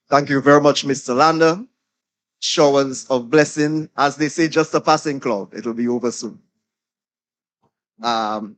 Thank you very much, Mr. Lander. Showers of blessing, as they say, just a passing cloud. It'll be over soon. Um,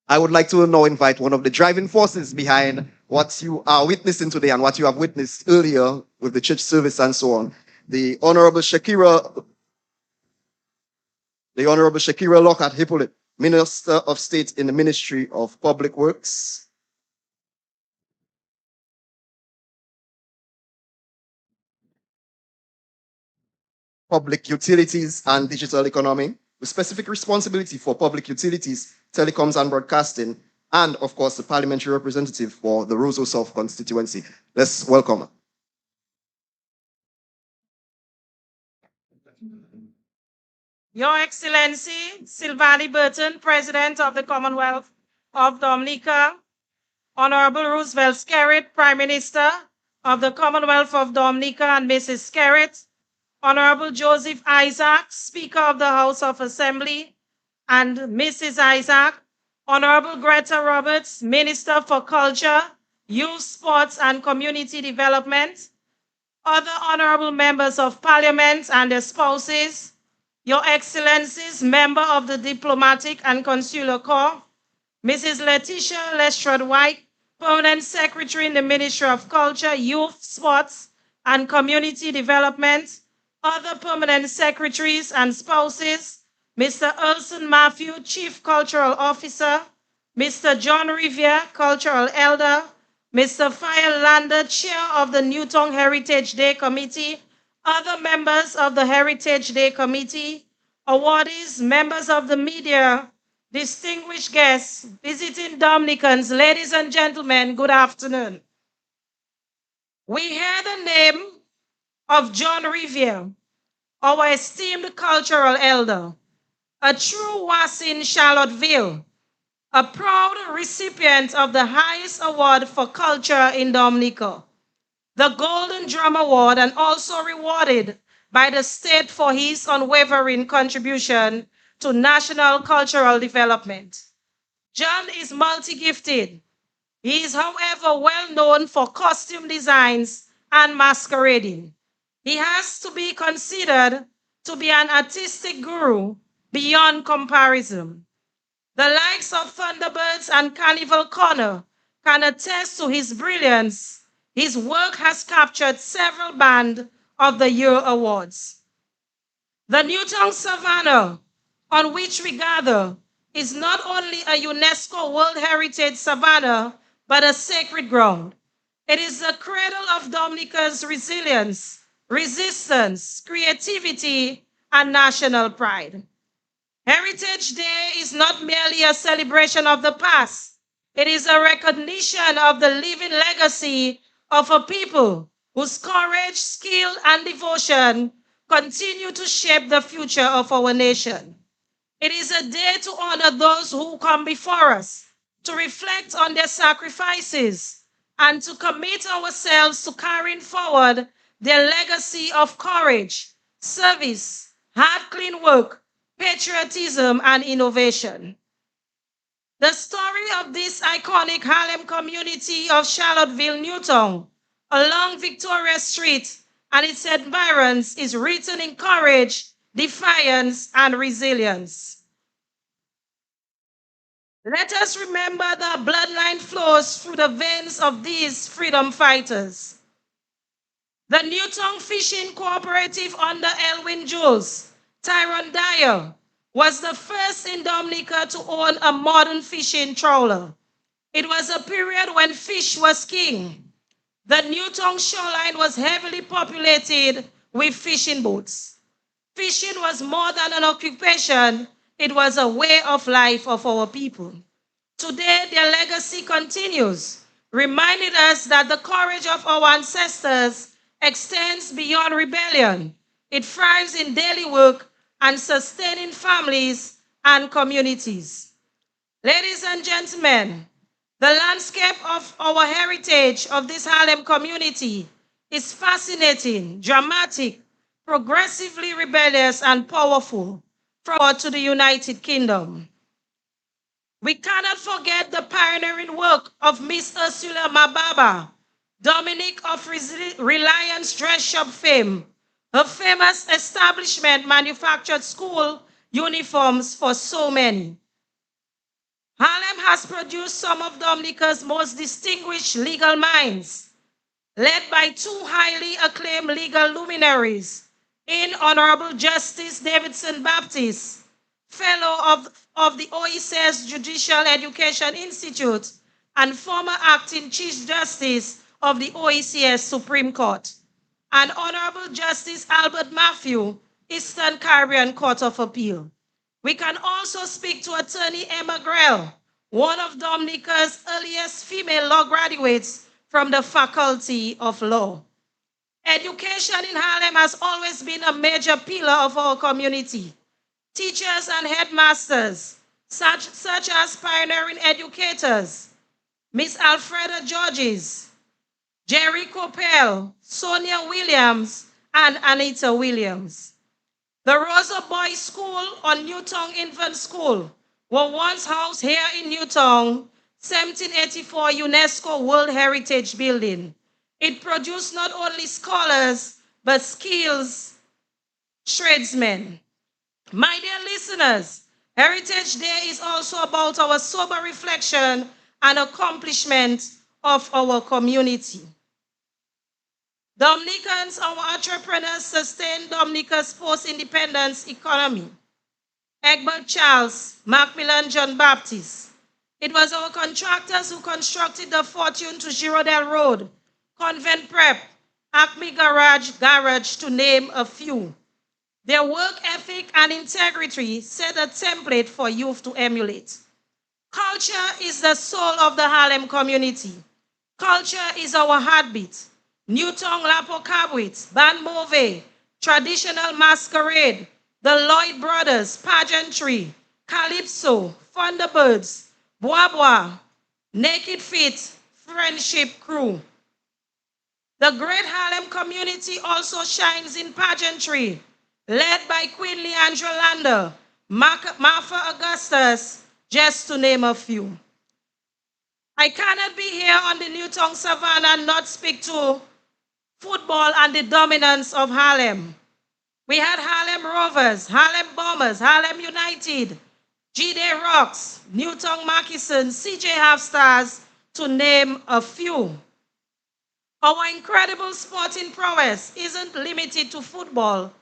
I would like to now invite one of the driving forces behind what you are witnessing today and what you have witnessed earlier with the church service and so on. The Honorable Shakira Lockhart Hippolyte, Minister of State in the Ministry of Public Works. Public Utilities and Digital Economy, with specific responsibility for public utilities, telecoms and broadcasting, and of course the parliamentary representative for the Roseau South constituency. Let's welcome her. Your Excellency, Sylvanie Burton, President of the Commonwealth of Dominica, Honorable Roosevelt Skerritt, Prime Minister of the Commonwealth of Dominica and Mrs. Skerritt, Honorable Joseph Isaac, Speaker of the House of Assembly, and Mrs. Isaac, Honorable Greta Roberts, Minister for Culture, Youth, Sports, and Community Development, other honorable members of Parliament and their spouses, Your Excellencies, Member of the Diplomatic and Consular Corps, Mrs. Letitia Lestrade-White, Permanent Secretary in the Ministry of Culture, Youth, Sports, and Community Development, other permanent secretaries and spouses, Mr. Urson Matthew, Chief Cultural Officer, Mr. John Riviere, Cultural Elder, Mr. Fayel Lander, Chair of the Newtown Heritage Day Committee, other members of the Heritage Day Committee, awardees, members of the media, distinguished guests, visiting Dominicans, ladies and gentlemen, good afternoon. We hear the name of John Riviere, our esteemed cultural elder, a true was in Charlottesville, a proud recipient of the highest award for culture in Dominica, the Golden Drum Award, and also rewarded by the state for his unwavering contribution to national cultural development. John is multi-gifted. He is, however, well known for costume designs and masquerading. He has to be considered to be an artistic guru beyond comparison. The likes of Thunderbirds and Carnival Corner can attest to his brilliance. His work has captured several Band of the Year awards. The Newtown Savannah, on which we gather, is not only a UNESCO World Heritage Savannah, but a sacred ground. It is the cradle of Dominica's resilience, resistance, creativity, and national pride. Heritage Day is not merely a celebration of the past. It is a recognition of the living legacy of a people whose courage, skill, and devotion continue to shape the future of our nation. It is a day to honor those who come before us, to reflect on their sacrifices, and to commit ourselves to carrying forward their legacy of courage, service, hard, clean work, patriotism, and innovation. The story of this iconic Harlem community of Charlottesville, Newtown, along Victoria Street and its environs is written in courage, defiance, and resilience. Let us remember that bloodline flows through the veins of these freedom fighters. The Newtown Fishing Cooperative under Elwin Jules, Tyrone Dyer, was the first in Dominica to own a modern fishing trawler. It was a period when fish was king. The Newtown shoreline was heavily populated with fishing boats. Fishing was more than an occupation, it was a way of life of our people. Today, their legacy continues, reminding us that the courage of our ancestors extends beyond rebellion. It thrives in daily work and sustaining families and communities. Ladies and gentlemen, the landscape of our heritage of this Harlem community is fascinating, dramatic, progressively rebellious and powerful, from to the United Kingdom. We cannot forget the pioneering work of Miss Ursula Mababa, Dominic of Reliance Dress Shop fame. Her famous establishment manufactured school uniforms for so many. Harlem has produced some of Dominica's most distinguished legal minds, led by two highly acclaimed legal luminaries, in Honorable Justice Davidson Baptist, Fellow of the OECS Judicial Education Institute, and former Acting Chief Justice of the OECS Supreme Court, and Honorable Justice Albert Matthew, Eastern Caribbean Court of Appeal. We can also speak to Attorney Emma Grell, one of Dominica's earliest female law graduates from the Faculty of Law. Education in Harlem has always been a major pillar of our community. Teachers and headmasters, such as pioneering educators, Miss Alfreda Georges, Jerry Coppell, Sonia Williams, and Anita Williams. The Rosa Boys School on Newtown Infant School were once housed here in Newtown, 1784 UNESCO World Heritage Building. It produced not only scholars, but skills tradesmen. My dear listeners, Heritage Day is also about our sober reflection and accomplishment of our community. Dominicans, our entrepreneurs, sustain Dominica's post-independence economy. Egbert Charles, Macmillan John Baptist. It was our contractors who constructed the Fortune to Girondel Road, Convent Prep, Acme Garage, to name a few. Their work ethic and integrity set a template for youth to emulate. Culture is the soul of the Harlem community. Culture is our heartbeat. Newtown Lapo Cabwit, Band Mauve, traditional masquerade, the Lloyd Brothers, pageantry, Calypso, Thunderbirds, Bois Bois, Naked Feet, Friendship Crew. The great Harlem community also shines in pageantry, led by Queen Leandra Lander, Martha Augustus, just to name a few. I cannot be here on the Newtown Savannah and not speak to football and the dominance of Harlem. We had Harlem Rovers, Harlem Bombers, Harlem United, G-Day Rocks, Newtown Moccasin, CJ Half Stars, to name a few. Our incredible sporting prowess isn't limited to football,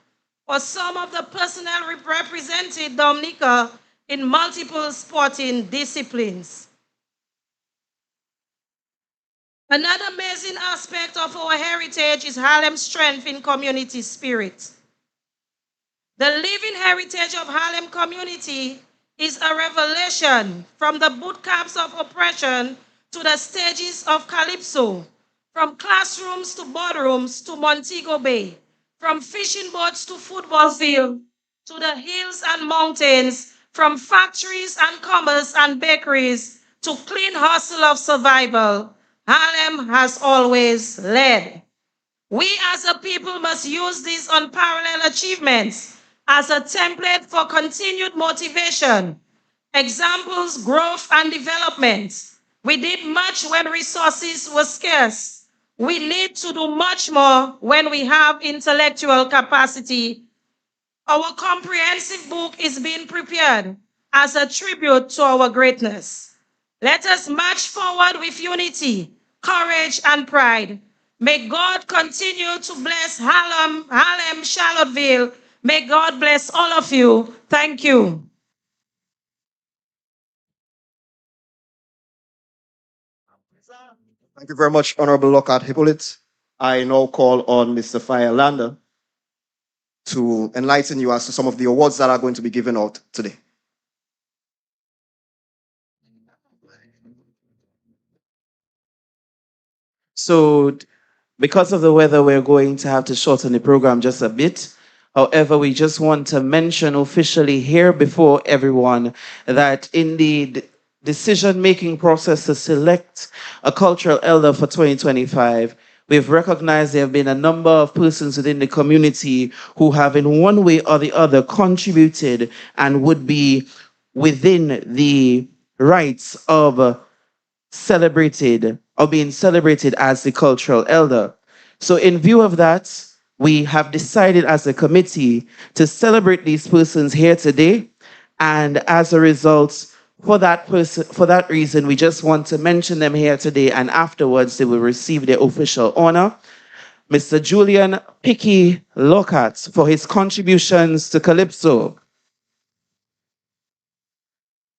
for some of the personnel represented Dominica in multiple sporting disciplines. Another amazing aspect of our heritage is Harlem's strength in community spirit. The living heritage of Harlem community is a revelation from the boot camps of oppression to the stages of Calypso, from classrooms to boardrooms to Montego Bay, from fishing boats to football field, to the hills and mountains, from factories and commerce and bakeries to clean hustle of survival. Harlem has always led. We as a people must use these unparalleled achievements as a template for continued motivation, examples, growth, and development. We did much when resources were scarce. We need to do much more when we have intellectual capacity. Our comprehensive book is being prepared as a tribute to our greatness. Let us march forward with unity, courage, and pride. May God continue to bless Harlem, Charlottesville. May God bless all of you. Thank you. Thank you very much, Honorable Lockhart Hippolyte. I now call on Mr. Firelander to enlighten you as to some of the awards that are going to be given out today. So, because of the weather, we're going to have to shorten the program just a bit. However, we just want to mention officially here before everyone that in the decision-making process to select a cultural elder for 2025, we've recognized there have been a number of persons within the community who have in one way or the other contributed and would be within the rights of celebrated or being celebrated as the cultural elder. So in view of that, we have decided as a committee to celebrate these persons here today. And as a result, for that reason, we just want to mention them here today, and afterwards they will receive their official honor. Mr. Julian Picky Lockhart for his contributions to Calypso.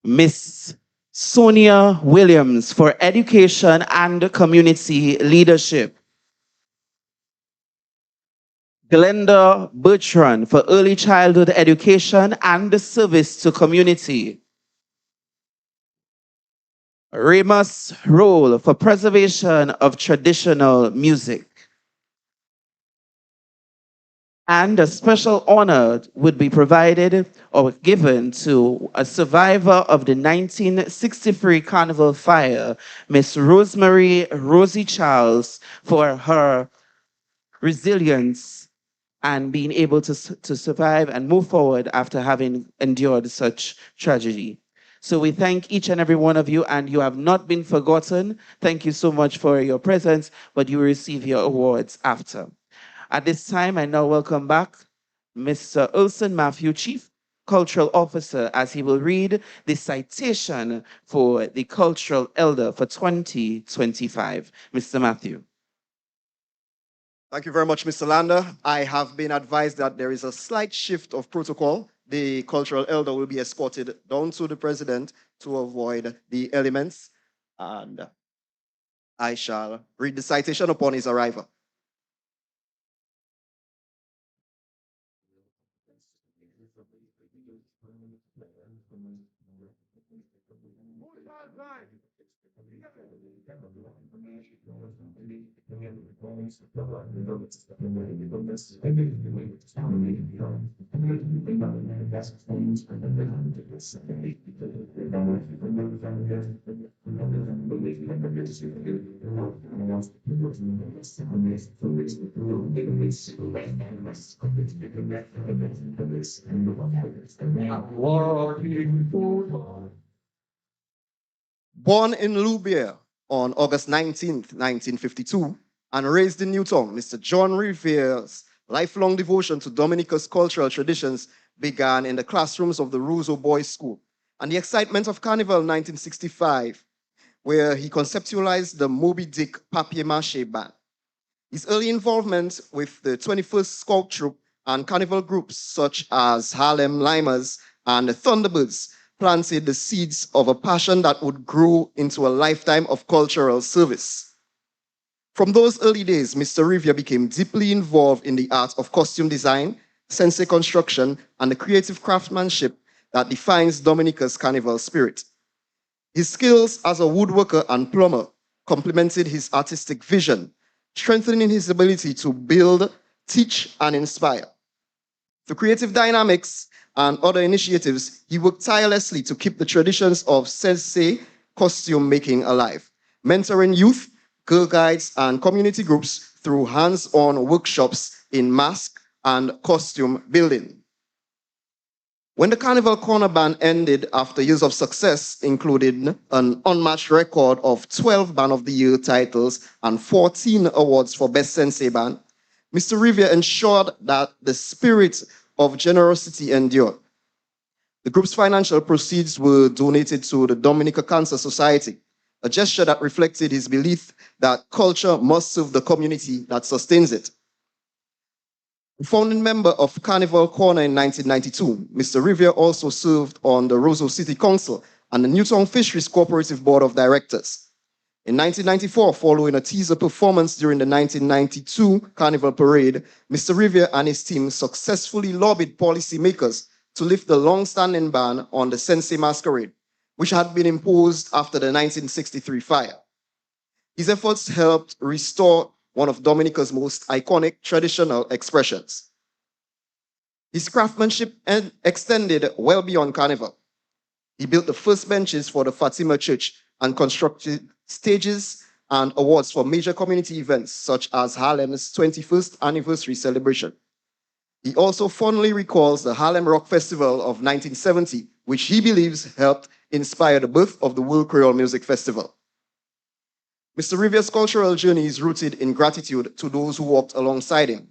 Miss Sonia Williams for education and community leadership. Glenda Bertrand for early childhood education and service to community. Remus Roll for preservation of traditional music. And a special honor would be provided or given to a survivor of the 1963 Carnival fire, Miss Rosemary Rosie Charles, for her resilience and being able to survive and move forward after having endured such tragedy. So we thank each and every one of you, and you have not been forgotten. Thank you so much for your presence, but you will receive your awards after. At this time, I now welcome back Mr. Ulson Matthew, Chief Cultural Officer, as he will read the citation for the Cultural Elder for 2025. Mr. Matthew. Thank you very much, Mr. Lander. I have been advised that there is a slight shift of protocol. The cultural elder will be escorted down to the president to avoid the elements, and I shall read the citation upon his arrival. Born in Louviers on August 19th, 1952, and raised in Newtown, Mr. John Rivier's lifelong devotion to Dominica's cultural traditions began in the classrooms of the Roseau Boys School and the excitement of Carnival 1965, where he conceptualized the Moby Dick papier-mâché band. His early involvement with the 21st Scout Troop and carnival groups such as Harlem Limers and the Thunderbirds planted the seeds of a passion that would grow into a lifetime of cultural service. From those early days, Mr. Riviere became deeply involved in the art of costume design, sensei construction, and the creative craftsmanship that defines Dominica's carnival spirit. His skills as a woodworker and plumber complemented his artistic vision, strengthening his ability to build, teach, and inspire. Through creative dynamics and other initiatives, he worked tirelessly to keep the traditions of sensei costume making alive, mentoring youth, girl guides, and community groups through hands-on workshops in mask and costume building. When the Carnival Corner Band ended after years of success, including an unmatched record of 12 Band of the Year titles and 14 awards for Best Sensei Band, Mr. Riviere ensured that the spirit of generosity endured. The group's financial proceeds were donated to the Dominica Cancer Society, a gesture that reflected his belief that culture must serve the community that sustains it. Founding member of Carnival Corner in 1992, Mr. Riviere also served on the Roseau City Council and the Newtown Fisheries Cooperative Board of Directors. In 1994, following a teaser performance during the 1992 Carnival Parade, Mr. Riviere and his team successfully lobbied policymakers to lift the long-standing ban on the Sensei Masquerade, which had been imposed after the 1963 fire. His efforts helped restore one of Dominica's most iconic traditional expressions. His craftsmanship extended well beyond Carnival. He built the first benches for the Fatima Church and constructed stages and awards for major community events such as Harlem's 21st anniversary celebration. He also fondly recalls the Harlem Rock Festival of 1970, which he believes helped inspire the birth of the World Creole Music Festival. Mr. Rivier's cultural journey is rooted in gratitude to those who walked alongside him: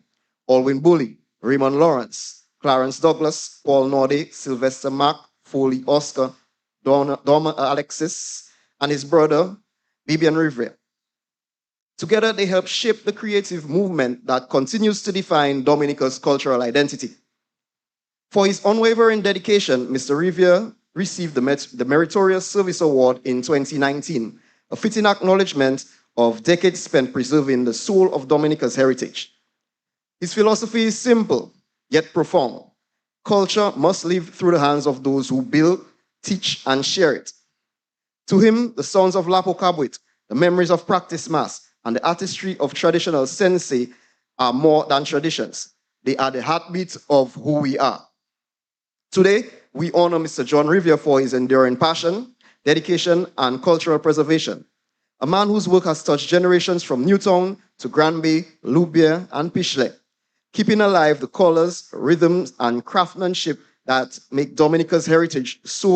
Alwyn Bully, Raymond Lawrence, Clarence Douglas, Paul Norde, Sylvester Mack, Foley Oscar, Dom Alexis, and his brother, Bibian Riviere. Together, they help shape the creative movement that continues to define Dominica's cultural identity. For his unwavering dedication, Mr. Riviere received the Meritorious Service Award in 2019, a fitting acknowledgement of decades spent preserving the soul of Dominica's heritage. His philosophy is simple, yet profound. Culture must live through the hands of those who build, teach, and share it. To him, the sounds of Lapo Cabuit, the memories of practice mass, and the artistry of traditional sensei are more than traditions. They are the heartbeat of who we are. Today, we honor Mr. John Riviere for his enduring passion, dedication, and cultural preservation. A man whose work has touched generations from Newtown to Granby, Loubier, and Pishley, keeping alive the colors, rhythms, and craftsmanship that make Dominica's heritage so